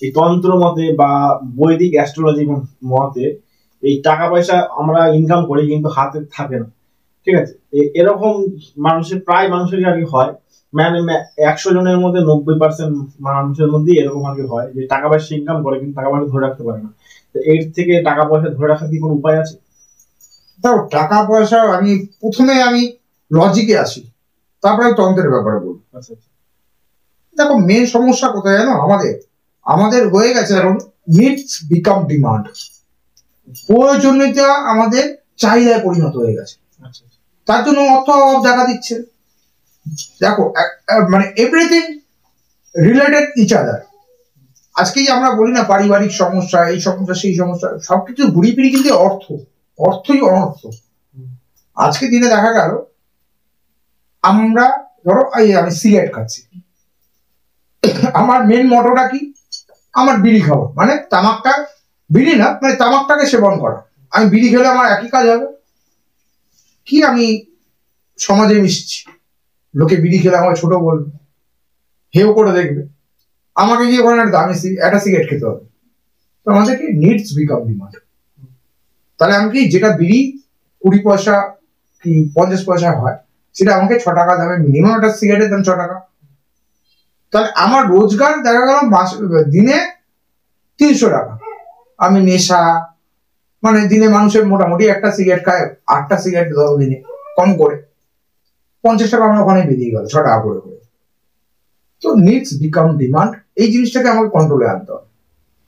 এই তন্ত্র মতে বা বৈদিক অ্যাস্ট্রোলজি মতে এই টাকা পয়সা আমরা ইনকাম করি কিন্তু হাতে থাকে না, ঠিক আছে? এরকম মানুষের প্রায় মানুষেরই আর কি হয়, মানে 100 জনের মধ্যে 90% মানুষের মধ্যে এরকম আর কি হয় যে টাকা পয়সা ইনকাম করে কিন্তু টাকা পয়সা ধরে রাখতে পারে না। তো এর থেকে টাকা পয়সা ধরে রাখার কি কোনো উপায় আছে? দেখো, টাকা পয়সা প্রথমে আমি লজিকে আসি, তারপরে তন্ত্রের ব্যাপারে বলবো। আচ্ছা আচ্ছা। দেখো, মেন সমস্যা কোথায় জানো? আমাদের হয়ে গেছে এখন নিডস বিকাম ডিমান্ড। প্রয়োজনীয়তা আমাদের চাহিদায় পরিণত হয়ে গেছে। তার জন্য অর্থ অভাব দেখা দিচ্ছে। দেখো, মানে এভরিথিং রিলেটেড ইচ আদার। আজকে যে আমরা বলি না পারিবারিক সমস্যা, এই সমস্যা সেই সমস্যা, সবকিছু ঘুরি ফিরি কিন্তু অর্থই অনর্থ। আজকে দিনে দেখা গেল আমরা ধরো আমি সিগারেট খাচ্ছি, আমার মেন মোটোটা কি? আমার বিড়ি খাওয়া, মানে তামাকটা, বিড়ি না মানে তামাকটাকে সেবন করা। আমি বিড়ি খেলে আমার একই কাজ হবে কি? আমি সমাজে মিশছি, লোকে বিড়ি খেলে আমাকে ছোট বলবে, হেও করে দেখবে, আমাকে গিয়ে ওখানে দামি একটা সিগারেট খেতে হবে। তো আমাদেরকে নিডস বিকাম ডিমান্ড। তাহলে আমি কি, যেটা বিড়ি 20 পয়সা কি 50 পয়সা হয়, সেটা আমাকে 6 টাকা দামে, মিনিমাম একটা সিগারেটের দাম 6 টাকা। তাহলে আমার রোজগার দেখা গেল দিনে 300 টাকা। আমি নেশা, মানে দিনে মানুষের মোটামুটি একটা সিগারেট খায়, 8টা সিগারেট ধরো দিনে কম করে 50 টাকা আমার ওখানে বেরিয়ে গেল 6 টাকা করে করে। তো নিডস বিকাম ডিমান্ড, এই জিনিসটাকে আমাকে কন্ট্রোলে আনতে হবে।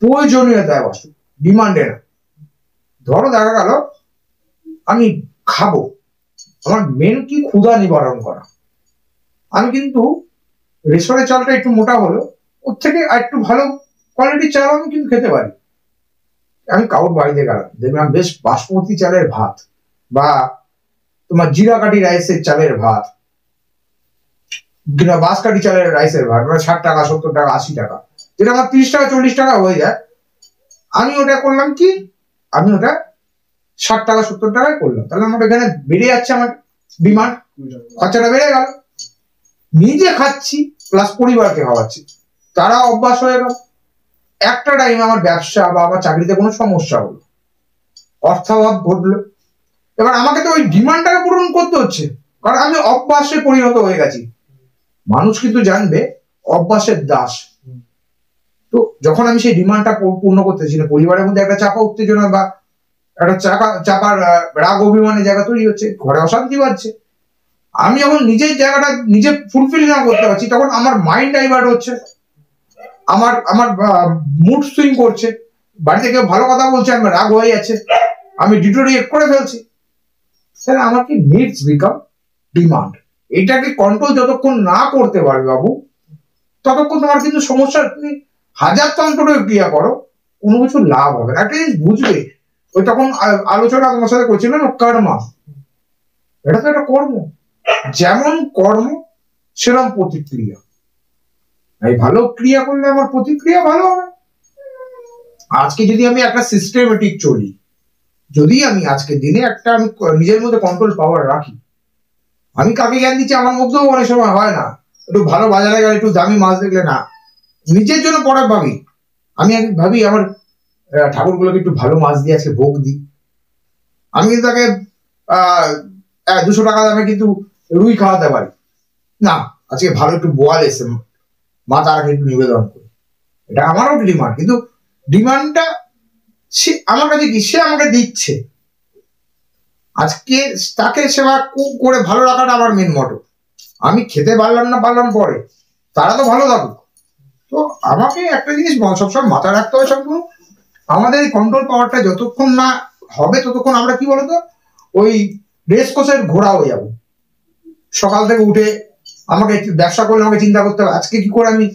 প্রয়োজনীয়তায় বসে, ডিমান্ডে না। ধরো দেখা গেল আমি খাবো, আমার মেন কি? ক্ষুধা নিবারণ করা। আমি কিন্তু রেশনের চালটা একটু মোটা হলো, ওর থেকে আর একটু ভালো কোয়ালিটির চাল আমি কিন্তু খেতে পারি। আমি কারোর বাড়িতে গেলাম, দেখলাম বেশ বাসমতি চালের ভাত বা তোমার জিরাকাঠি রাইসের চালের ভাত, কিংবা বাঁশকাঠি চালের রাইসের ভাত, মানে 60 টাকা 70 টাকা 80 টাকা, যেটা আমার 30 টাকা 40 টাকা হয়ে যায়। আমি ওটা করলাম কি? আমি ওটা 60 টাকা 70 টাকায় করলাম। তাহলে আমার এখানে বেড়ে যাচ্ছে আমার ডিমান্ড, খরচাটা বেড়ে গেল। নিজে খাচ্ছি প্লাস পরিবারকে খাওয়াচ্ছি, তারা অভ্যাস হয়ে গেল। একটা টাইম আমার ব্যবসা বা আমার চাকরিতে কোনো সমস্যা হলো, অর্থাভাব ঘটলো, এবার আমাকে তো ওই ডিমান্ডটাকে পূরণ করতে হচ্ছে, কারণ আমি অভ্যাসে পরিণত হয়ে গেছি। মানুষ কিন্তু জানবে অভ্যাসের দাস। তো যখন আমি সেই ডিমান্ডটা পূর্ণ করতেছি না, পরিবারের মধ্যে একটা চাপা উত্তেজনা বা একটা চাপার রাগ অভিমানের জায়গা তৈরি হচ্ছে, ঘরে অশান্তি বাড়ছে। আমি যখন নিজের জায়গাটা নিজে ফুলফিল না করতে পারছি, তখন আমার মাইন্ড ডাইভার্ট হচ্ছে, আমার মুড সুইং করছে, বাড়িতে কেউ ভালো কথা বলছে, আমার রাগ হয়ে যাচ্ছে, আমি ডিটোরিয়েট করে ফেলছি। তাহলে আমার কি নিডস বিকাম ডিমান্ড। এটাকে কন্ট্রোল যতক্ষণ না করতে পারবে বাবু, ততক্ষণ তোমার কিন্তু সমস্যা। তুমি হাজার তন্ত্র ক্রিয়া করো, কোনো কিছু লাভ হবে না। একটা জিনিস বুঝবে, ওই তখন আলোচনা তোমার সাথে করছিলাম কর্মা, এটা তো একটা কর্ম। যেমন কর্ম সেরকম প্রতিক্রিয়া। আমি ভালো ক্রিয়া করলে আমার প্রতিক্রিয়া ভালো হবে। আজকে যদি আমি একটা সিস্টেমেটিক চলি, যদি আমি আজকে দিনে একটা আমি নিজের মধ্যে কন্ট্রোল পাওয়ার রাখি, আমি কাকে জ্ঞান দিচ্ছি আমার মধ্যেও অনেক সময় হয় না, একটু ভালো বাজারে গেলে একটু দামি মাছ দেখলে না, নিজের জন্য পরে ভাবি, আমি ভাবি আমার ঠাকুরগুলোকে একটু ভালো মাছ দিয়ে আজকে ভোগ দিই। আমি কিন্তু তাকে 200 টাকা দামে কিন্তু রুই খাওয়াতে পারি না, আজকে ভালো একটু বোয়াল এসে মা তারাকে একটু নিবেদন করি, এটা আমারও ডিমান্ড। কিন্তু ডিমান্ডটা সে আমার কাছে কি, সে আমাকে দিচ্ছে, আজকে তাকে সেবা করে ভালো রাখাটা আমার মেন মোটো। আমি খেতে পারলাম না পারলাম পরে, তারা তো ভালো থাকুক। তো আমাকে একটা জিনিস সবসময় মাথায় রাখতে হবে, সম্পূর্ণ আমাদের কন্ট্রোল পাওয়ারটা যতক্ষণ না হবে, ততক্ষণ আমরা কি বলতো ওই রেস কোর্সের ঘোড়া হয়ে যাবো। সকাল থেকে উঠে আমাকে ব্যবসা করলে আমাকে চিন্তা করতে হবে আজকে কি করে আমি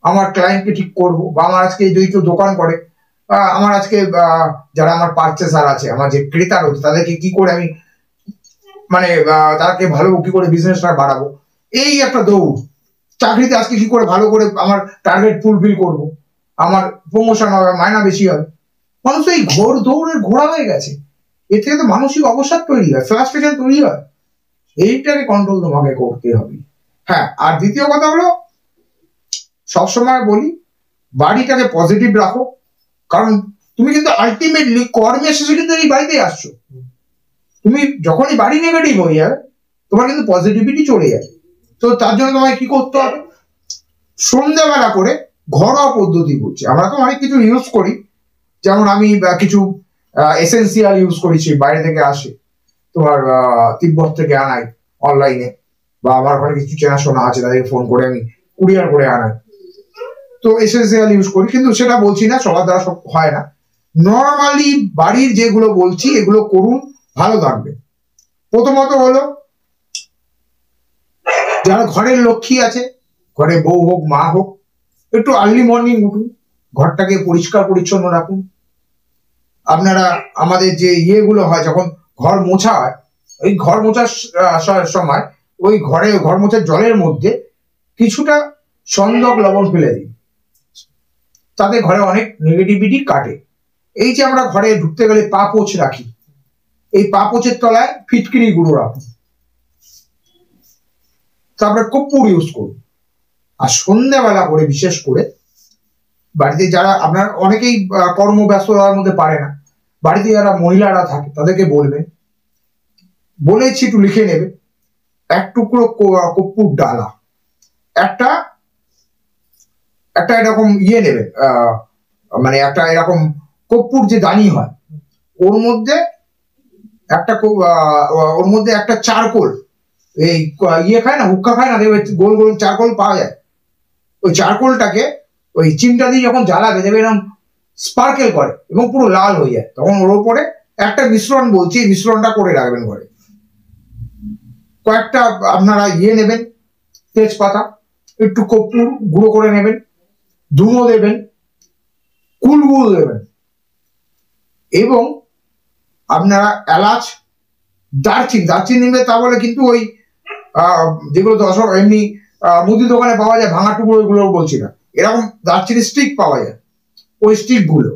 আমার ক্লায়েন্টকে ঠিক করবো, বা আমার আজকে যদি কেউ দোকান করে, আমার আজকে যারা আমার পারচেসার আছে, আমার যে ক্রেতা রয়েছে, তাদেরকে কি করে আমি মানে তাদেরকে ভালো কি করে বিজনেসটা বাড়াবো, এই একটা দৌড়। চাকরিতে আজকে কি করে ভালো করে আমার টার্গেট ফুলফিল করব, আমার প্রমোশন হবে, মাইনা বেশি হবে। মানুষ তো এই দৌড়ের ঘোড়া হয়ে গেছে, এর থেকে তো মানসিক অবসাদ তৈরি হয়, ফ্রাস্ট্রেশন তৈরি হয়। এইটাকে কন্ট্রোল তোমাকে করতে হবে। হ্যাঁ, আর দ্বিতীয় কথা হলো, সবসময় বলি বাড়িটাকে পজিটিভ রাখো, কারণ তুমি কিন্তু আলটিমেটলি কর্মের শেষে কিন্তু এই বাড়িতেই আসছো। তুমি যখনই বাড়ি নেগেটিভ হয়ে যাবে তোমার কিন্তু পজিটিভিটি চলে যাবে। তো তার জন্য তোমায় কি করতে হবে, সন্ধ্যাবেলা করে ঘরোয়া পদ্ধতি বলছি, আমরা তো অনেক কিছু ইউজ করি, যেমন আমি কিছু এসেন্সিয়াল ইউজ করেছি, বাইরে থেকে আসে, তোমার তিব্বত থেকে আনাই অনলাইনে, বা আমার ওখানে কিছু চেনাশোনা আছে তাদেরকে ফোন করে আমি কুরিয়ার করে আনাই, তো এসেন্সিয়াল ইউজ করি। কিন্তু সেটা বলছি না, সবার দ্বারা সব হয় না। নর্মালি বাড়ির যেগুলো বলছি এগুলো করুন, ভালো থাকবে। প্রথমত হলো যারা ঘরের লক্ষ্মী আছে, ঘরে বউ হোক মা হোক, একটু আর্লি মর্নিং উঠুন, ঘরটাকে পরিষ্কার পরিচ্ছন্ন রাখুন। আপনারা আমাদের যে ইয়েগুলো হয় যখন ঘর মোছা হয়, ওই ঘর মোছার সময় ওই ঘর মোছার জলের মধ্যে কিছুটা সন্দক লবণ ফেলে দিন, তাতে ঘরে অনেক নেগেটিভিটি কাটে। এই যে আমরা ঘরে ঢুকতে গেলে পা পোছ রাখি, এই পা পোছের তলায় ফিটকিরি গুঁড়ো রাখুন, তারপরে কর্পূর ইউজ করুন। আর সন্ধ্যাবেলা করে বিশেষ করে বাড়িতে যারা আপনার অনেকেই কর্মব্যস্ততার মধ্যে পারে না, বাড়িতে যারা মহিলারা থাকে তাদেরকে বলবেন, বলেছি একটু লিখে নেবে, এক টুকরো কর্পূর ডালা, একটা এরকম ইয়ে নেবে, মানে একটা এরকম কর্পূর যে দানি হয়, ওর মধ্যে একটা চারকোল, এই ইয়ে খায় না, হুক্কা খায় না, দেখবে গোল গোল চারকোল পাওয়া যায়, ওই চারকোলটাকে ওই চিমটা দিয়ে যখন জ্বালাবে দেবে এরকম স্পার্কেল করে এবং পুরো লাল হয়ে যায়, তখন ওর উপরে একটা মিশ্রণ বলছি, এই মিশ্রণটা করে রাখবেন ঘরে। কয়েকটা আপনারা ইয়ে নেবেন, তেজপাতা, একটু কর্পূর গুঁড়ো করে নেবেন, ধুনো দেবেন, কুল গুঁড়ো দেবেন, এবং আপনারা এলাচ, দারচিনি নেবে, তা বলে কিন্তু ওই যেগুলো এমনি মুদি দোকানে পাওয়া যায় ভাঙা টুকরো, ওইগুলো বলছি না, এরকম দারচিনি স্টিক পাওয়া যায়, ওই স্টিক গুলো,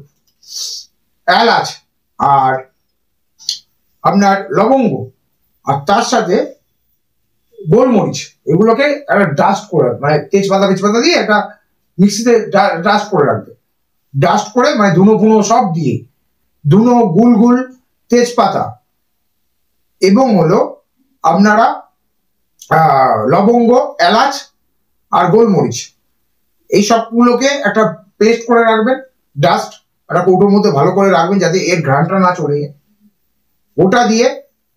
এলাচ আর আপনার লবঙ্গ, আর তার সাথে গোলমরিচ, এগুলোকে একটা ডাস্ট করে, মানে তেজপাতা দিয়ে একটা মিক্সিতে ডাস্ট করে রাখবে, ডাস্ট করে মানে ধুনো ফুনো সব দিয়ে, ধুনো, গুল তেজপাতা এবং হলো আপনারা লবঙ্গ, এলাচ আর গোলমরিচ, এই সবগুলোকে একটা পেস্ট করে রাখবেন, ডাস্ট একটা কৌটোর মধ্যে ভালো করে রাখবেন যাতে এর ঘ্রাণটা না চলে যায়। ওটা দিয়ে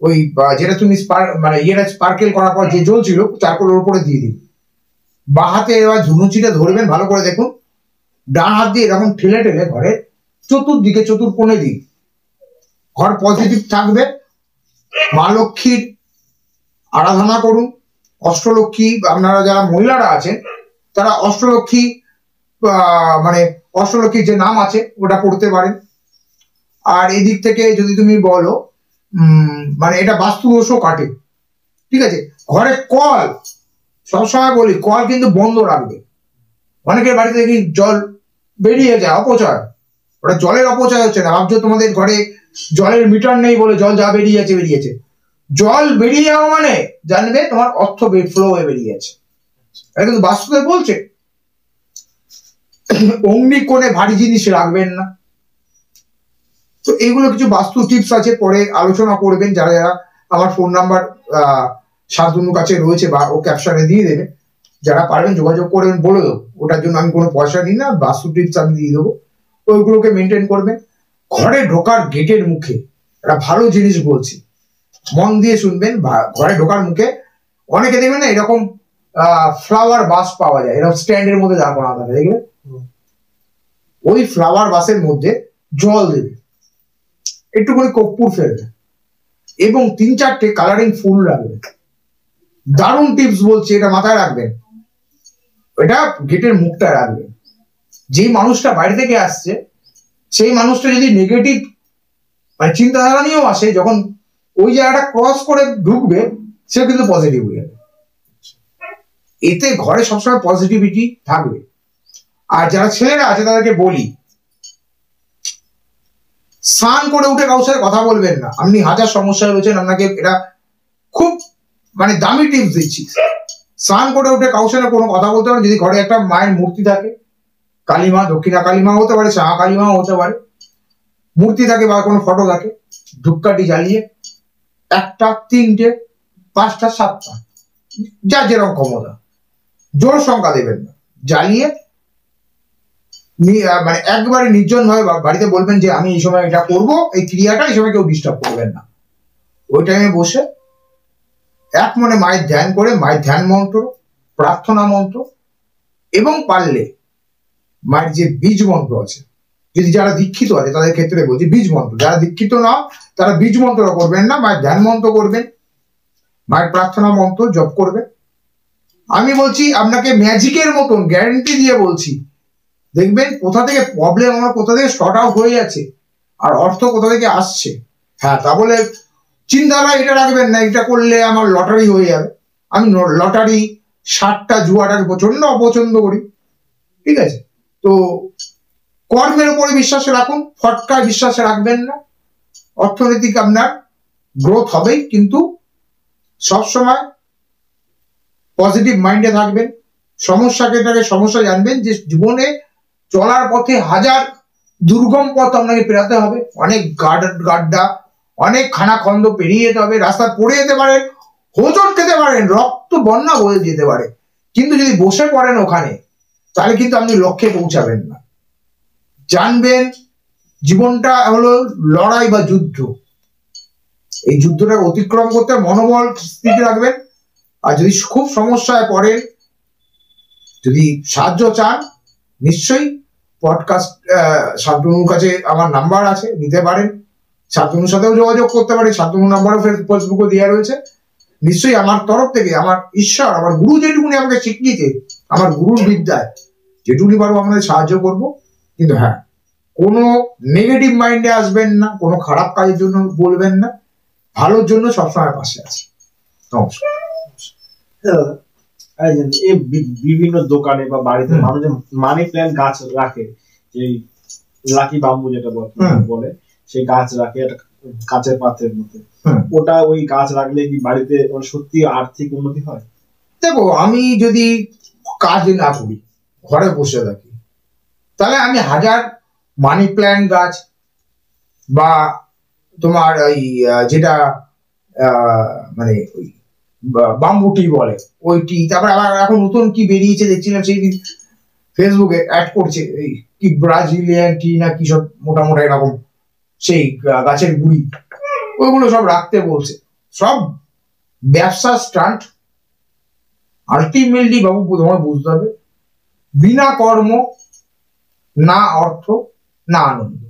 ওই যেটা তুমি মানে ইয়েটা স্পার্কেল করার পর যে জল ছিল চারকোলের উপরে দিয়ে দিন, বা হাতে এবার ঝুনুচিটা ধরবেন ভালো করে, দেখুন ডান হাত দিয়ে এরকম ঠেলে ঘরের চতুর্দিকে, চতুর্কোণে দিন, ঘর পজিটিভ থাকবে। মা লক্ষ্মীর আরাধনা করুন, অষ্টলক্ষ্মী, আপনারা যারা মহিলারা আছেন তারা অষ্টলক্ষ্মী, মানে অষ্টলক্ষ্মীর যে নাম আছে ওটা পড়তে পারেন। আর এদিক থেকে যদি তুমি বলো মানে এটা বাস্তু দোষও কাটে, ঠিক আছে। ঘরে কল, সবসময় বলি কল কিন্তু বন্ধ রাখবে। অনেকের বাড়িতে দেখি জল বেরিয়ে যায়, অপচয়, ওটা জলের অপচয় হচ্ছে না, ভাবছো তোমাদের ঘরে জলের মিটার নেই বলে জল যা বেরিয়েছে, জল বেরিয়ে যাওয়া মানে জানবে তোমার অর্থ ফ্লো হয়ে বেরিয়ে গেছে, এটা কিন্তু বাস্তুতে বলছে। অগ্নি কোণে ভারী জিনিস রাখবেন না। তো এইগুলো কিছু বাস্তু টিপস আছে, পরে আলোচনা করবেন। যারা যারা আমার ফোন নাম্বার শান্তনুর কাছে রয়েছে বা ও ক্যাপশনে দিয়ে দেবে, যারা পারবেন যোগাযোগ করবেন, বলে দেবো, ওটার জন্য আমি কোনো পয়সা নিই না, বাস্তু টিপস আমি দিয়ে দেবো, ওইগুলোকে মেনটেন করবেন। ঘরে ঢোকার গেটের মুখে একটা ভালো জিনিস বলছি, মন দিয়ে শুনবেন। ঘরে ঢোকার মুখে অনেকে দেখবেন না এরকম ফ্লাওয়ার বাস পাওয়া যায়, এরকম স্ট্যান্ডের মধ্যে দাঁড় করানো থাকে, দেখবেন ওই ফ্লাওয়ার বাসের মধ্যে জল দেবে, একটুখানি কর্পূর ফেলবে এবং 3-4টে কালারিং ফুল রাখবে। দারুণ টিপস বলছি, এটা মাথায় রাখবেন, এটা গেটের মুখটা রাখবেন। যেই মানুষটা বাইরে থেকে আসছে সেই মানুষটা যদি নেগেটিভ মানে চিন্তাধারা নিয়েও আসে, যখন ওই জায়গাটা ক্রস করে ঢুকবে সে কিন্তু পজিটিভ হয়ে যাবে। এতে ঘরে সবসময় পজিটিভিটি থাকবে। আর যারা ছেলেরা আছে তাদেরকে বলি, স্নান করে উঠে কারোর সাথে কথা বলবেন না। আপনি হাজার সমস্যায় রয়েছেন, আপনাকে এটা খুব মানে দামি টিপস দিচ্ছি। স্নান করে উঠে কারোর সাথে কোনো কথা বলতে হবে। যদি ঘরে একটা মায়ের মূর্তি থাকে, কালীমা, দক্ষিণা কালীমা হতে পারে, শ্যামা কালীমাও হতে পারে, মূর্তি থাকে বা কোনো ফটো থাকে, ধূপকাঠি জ্বালিয়ে 1টা 3টে 5টা 7টা যা যেরকম ক্ষমতা, জোর সংখ্যা দেবেন না, জ্বালিয়ে মানে একবারে নির্জন ভাবে বাড়িতে বলবেন যে আমি এই সময় এটা করবো, এই ক্রিয়াটা এই সময় কেউ ডিস্টার্ব করবেন না। ওই টাইমে বসে এক মনে মায়ের ধ্যান করে, মায়ের ধ্যান মন্ত্র, প্রার্থনা মন্ত্র এবং পারলে মায়ের যে বীজ মন্ত্র আছে, যদি যারা দীক্ষিত আছে তাদের ক্ষেত্রে বলছি বীজ মন্ত্র, যারা দীক্ষিত না তারা বীজ মন্ত্র করবেন না, মায়ের ধ্যান মন্ত্র করবেন, মায়ের প্রার্থনা মন্ত্র জপ করবেন। আমি বলছি আপনাকে ম্যাজিকের মতন গ্যারান্টি দিয়ে বলছি, দেখবেন কোথা থেকে প্রবলেম আমার কোথা থেকে শর্ট আউট হয়ে যাচ্ছে আর অর্থ কোথা থেকে আসছে। হ্যাঁ, তা বলে চিন্তাধারা এটা রাখবেন না এটা করলে আমার লটারি হয়ে যাবে। আমি লটারি, সাতটা জুয়াটাকে প্রচন্ড অপছন্দ করি, ঠিক আছে? তো কর্মের উপরে বিশ্বাস রাখুন, ফটকায় বিশ্বাস রাখবেন না। অর্থনৈতিক আপনার গ্রোথ হবেই, কিন্তু সবসময় পজিটিভ মাইন্ডে থাকবেন। সমস্যাকে সমস্যা জানবেন যে জীবনে চলার পথে হাজার দুর্গম পথ আপনাকে পেরাতে হবে, অনেক গাড্ডা, অনেক খানাখন্দ পেরিয়ে যেতে হবে, রাস্তায় পড়ে যেতে পারেন, হোঁচট খেতে পারেন, রক্ত বন্যা বয়ে যেতে পারে, কিন্তু যদি বসে পড়েন ওখানে তাহলে কিন্তু আপনি লক্ষ্যে পৌঁছাবেন না। জানবেন জীবনটা হলো লড়াই বা যুদ্ধ, এই যুদ্ধটা অতিক্রম করতে মনোবল স্থির রাখবেন। আর যদি খুব সমস্যায় পড়েন, যদি সাহায্য চান, নিশ্চয়ই পডকাস্ট শান্তনুর কাছে আমার নাম্বার আছে, নিতে পারেন। শান্তনুর সাথেও যোগাযোগ করতে পারেন, শান্তনুর নাম্বারও ফেসবুকে দেওয়া রয়েছে। নিশ্চয়ই আমার তরফ থেকে, আমার ঈশ্বর, আমার গুরু যেটুকুনি আমাকে শিখিয়েছে, আমার গুরুর বিদ্যায় যেটুকুনি পারবো আপনাদের সাহায্য করব। কিন্তু হ্যাঁ, কোনো নেগেটিভ মাইন্ডে আসবেন না, কোনো খারাপ কাজের জন্য বলবেন না, ভালোর জন্য সবসময় পাশে আছি। নমস্কার। বিভিন্ন দোকানে বা বাড়িতে মানুষ মানি প্ল্যান্ট গাছ রাখে, যে লাকি বাম্বু যেটা বলে, সেই গাছ রাখে একটা কাচের পাত্রের মধ্যে। ওটা ওই গাছ রাখলে কি বাড়িতে সত্যি আর্থিক উন্নতি হয়? দেখো, আমি যদি কাজ না করি, ঘরে বসে থাকি, তাহলে আমি হাজার মানি প্ল্যান্ট গাছ বা তোমার ওই যেটা মানে ওই বাম্বু টি বলে ওই টি, তারপরে আবার এখন নতুন কি বেরিয়েছে দেখছিলাম সেই দিন ফেসবুকে অ্যাড করছে, এই কি ব্রাজিলিয়ান টি না কি সব মোটামোটা এরকম, সেই গাছের গুড়ি, ওইগুলো সব রাখতে বলছে। সব ব্যবসা স্টান্ট। আলটিমেটলি বাবু তোমার বুঝতে হবে, বিনা কর্ম না অর্থ না আনন্দ,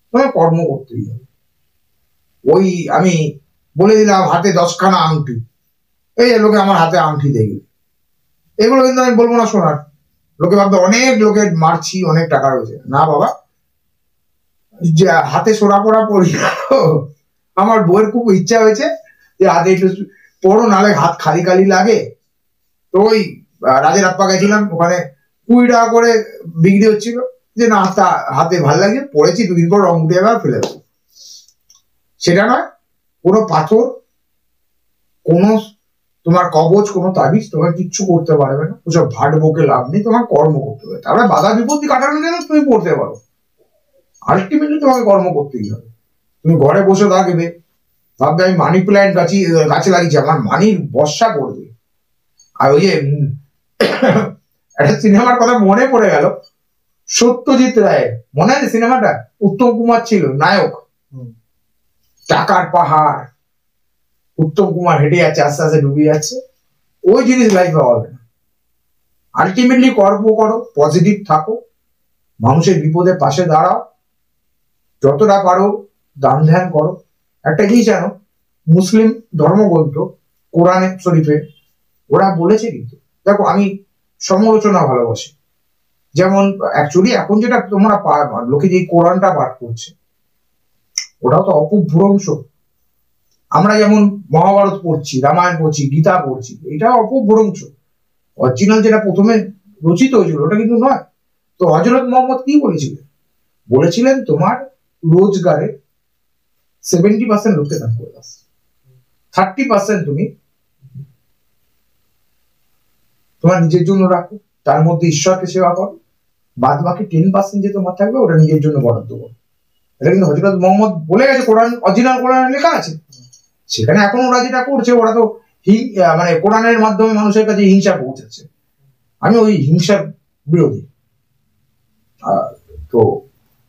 তোমার কর্ম করতেই হবে। ওই আমি বলে দিলাম হাতে 10খানা আংটি, এই লোকে আমার হাতে আংটি দেখবে, এগুলো কিন্তু আমি বলবো না শোনার। লোকে ভাবতে অনেক লোকের মারছি, অনেক টাকা রয়েছে, না বাবা, হাতে সোনা পড়া পড়ি। আমার বউয়ের খুব ইচ্ছা হয়েছে যে হাতে একটু পড়ো, নালে হাত খালি খালি লাগে। তো ওই রাজের আপ্পা গেছিলাম, ওখানে 20 টাকা করে বিক্রি হচ্ছিল, যে না হাতে ভাল লাগে, পড়েছি, 2 দিন পর রং উঠে যাবে, ফেলে দেবো। সেটা নয়, কোনো পাথর, কোনো তোমার কবচ, কোনো তাবিজ তোমার কিচ্ছু করতে পারবে না। ওসব ভাট বকে লাভ নেই, তোমার কর্ম করতে হবে। তারপরে বাধা বিপত্তি কাটানোর জন্য তুমি পড়তে পারো, আলটিমেটলি তোমাকে কর্ম করতেই হবে। তুমি ঘরে বসে থাকবে, ভাববে আমি মানি প্ল্যান্ট গাছে লাগিয়েছি, আমার মানির বর্ষা করবে। আর ওই যে একটা সিনেমার কথা মনে পড়ে গেল, সত্যজিৎ রায়ের, মনে আছে সিনেমাটা? উত্তম কুমার ছিল নায়ক, টাকার পাহাড়, উত্তম কুমার হেঁটে যাচ্ছে, আস্তে আস্তে ডুবে যাচ্ছে। ওই জিনিস লাইফে হবে না। আলটিমেটলি কর্ম করো, পজিটিভ থাকো, মানুষের বিপদে পাশে দাঁড়াও, যতটা পারো দান ধ্যান করো। একটা জিনিস জানো, মুসলিম ধর্মগ্রন্থ কোরআনে শরীফে ওরা বলেছে, কিন্তু দেখো আমি সমালোচনা ভালোবাসি। যেমন অ্যাকচুয়ালি এখন যেটা তোমরা লোকে যে কোরআনটা পাঠ করছে, ওটাও তো অপভ্রংশ। আমরা যেমন মহাভারত পড়ছি, রামায়ণ পড়ছি, গীতা পড়ছি, এটা অপভ্রংশ। অরিজিনাল যেটা প্রথমে রচিত হয়েছিল ওটা কিন্তু নয়। তো হযরত মুহাম্মদ কি বলেছিলেন? বলেছিলেন তোমার রোজগারে 70% লোককে দান করে দাও, 30% তুমি তোমার নিজের জন্য রাখো, তার মধ্যে ঈশ্বরকে সেবা করো, বাদ বাকি 10% যে তোমার থাকবে ওটা নিজের জন্য বরাদ্দ করো। এটা কিন্তু হযরত মুহাম্মদ বলে গেছে, কোরআন অরিজিনাল কোরআনে লেখা আছে। সেখানে এখন ওরা যেটা করছে, ওরা তো মানে কোরআনের মাধ্যমে মানুষের কাছে হিংসা পৌঁছাচ্ছে। আমি ওই হিংসার বিরোধী। তো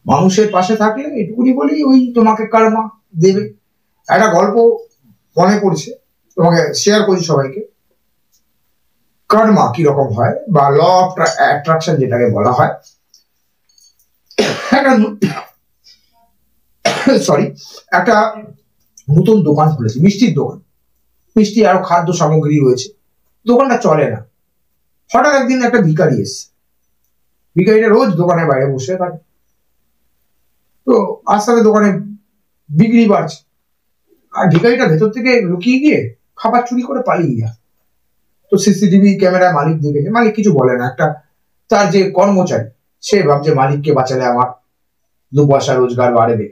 মানুষের পাশে থাকলে এটুকুনি বলি, ওই তোমাকে কর্মা দেবে। একটা গল্প মনে পড়ছে, তোমাকে শেয়ার করছি সবাইকে। কর্মা কিরকম হয়, বা ল অফ অ্যাট্রাকশন যেটাকে বলা হয়। একটা নতুন দোকান খুলেছে, মিষ্টির দোকান, মিষ্টি আরো খাদ্য সামগ্রী রয়েছে। দোকানটা চলে না। হঠাৎ একদিন একটা ভিখারি এসছে। ভিখারিটা রোজ দোকানের বাইরে বসে থাকে। তো আস্তে আস্তে দোকানে বিক্রি বাড়ছে, আর ভিখারিটা ভেতর থেকে লুকিয়ে গিয়ে খাবার চুরি করে পালিয়ে যায়। তো সিসিটিভি ক্যামেরায় মালিক দেখেছে, মালিক কিছু বলে না। একটা তার যে কর্মচারী, সে ভাবছে মালিককে বাঁচালে আমার 2 পয়সা রোজগার বাড়বে।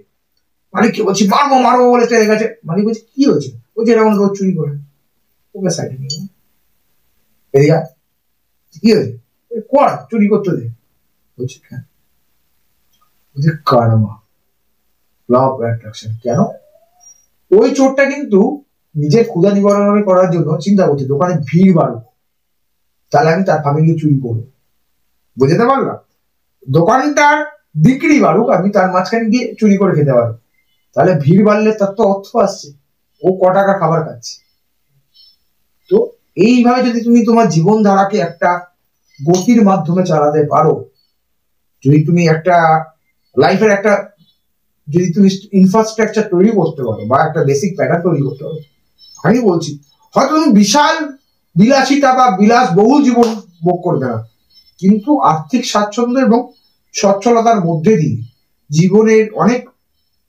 মালিককে বলছি মারবো মারবো বলে চলে গেছে। মালিক বলছে কি হয়েছে? বলছে এরকম রোজ চুরি করে। ওকে সাইডে নিয়ে এদিকে কি হয়েছে? কর, চুরি করতে দে। বলছে কেন? বলছে কারমা, ল অফ অ্যাট্রাকশন। কেন? ওই চোরটা কিন্তু নিজের ক্ষুধা নিবারণ করার জন্য চিন্তা করছে দোকানে ভিড় বাড়ুক, তাহলে আমি তার ফাঁকে গিয়ে চুরি করবো। বুঝতে পারলাম? দোকানটার বিক্রি বাড়ুক, আমি তার মাঝখানে গিয়ে চুরি করে খেতে পারবো। তাহলে ভিড় বাড়লে তার তো অর্থ আসছে, ও ক টাকা খাবার খাচ্ছে। তো এইভাবে যদি তুমি তোমার জীবনধারাকে একটা গতির মাধ্যমে চালাতে পারো, যদি তুমি একটা লাইফের একটা যদি তুমি ইনফ্রাস্ট্রাকচার তৈরি করতে পারো, বা একটা বেসিক প্যাটার্ন তৈরি করতে পারো, আমি বলছি হয়তো তুমি বিশাল বিলাসিতা বা বিলাসবহুল জীবন ভোগ করবে না, কিন্তু আর্থিক স্বাচ্ছন্দ্য এবং সচ্ছলতার মধ্যে দিয়ে জীবনের অনেক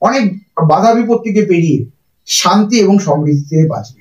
অনেক বাধা বিপত্তিকে পেরিয়ে শান্তি এবং সমৃদ্ধিতে বাঁচবে।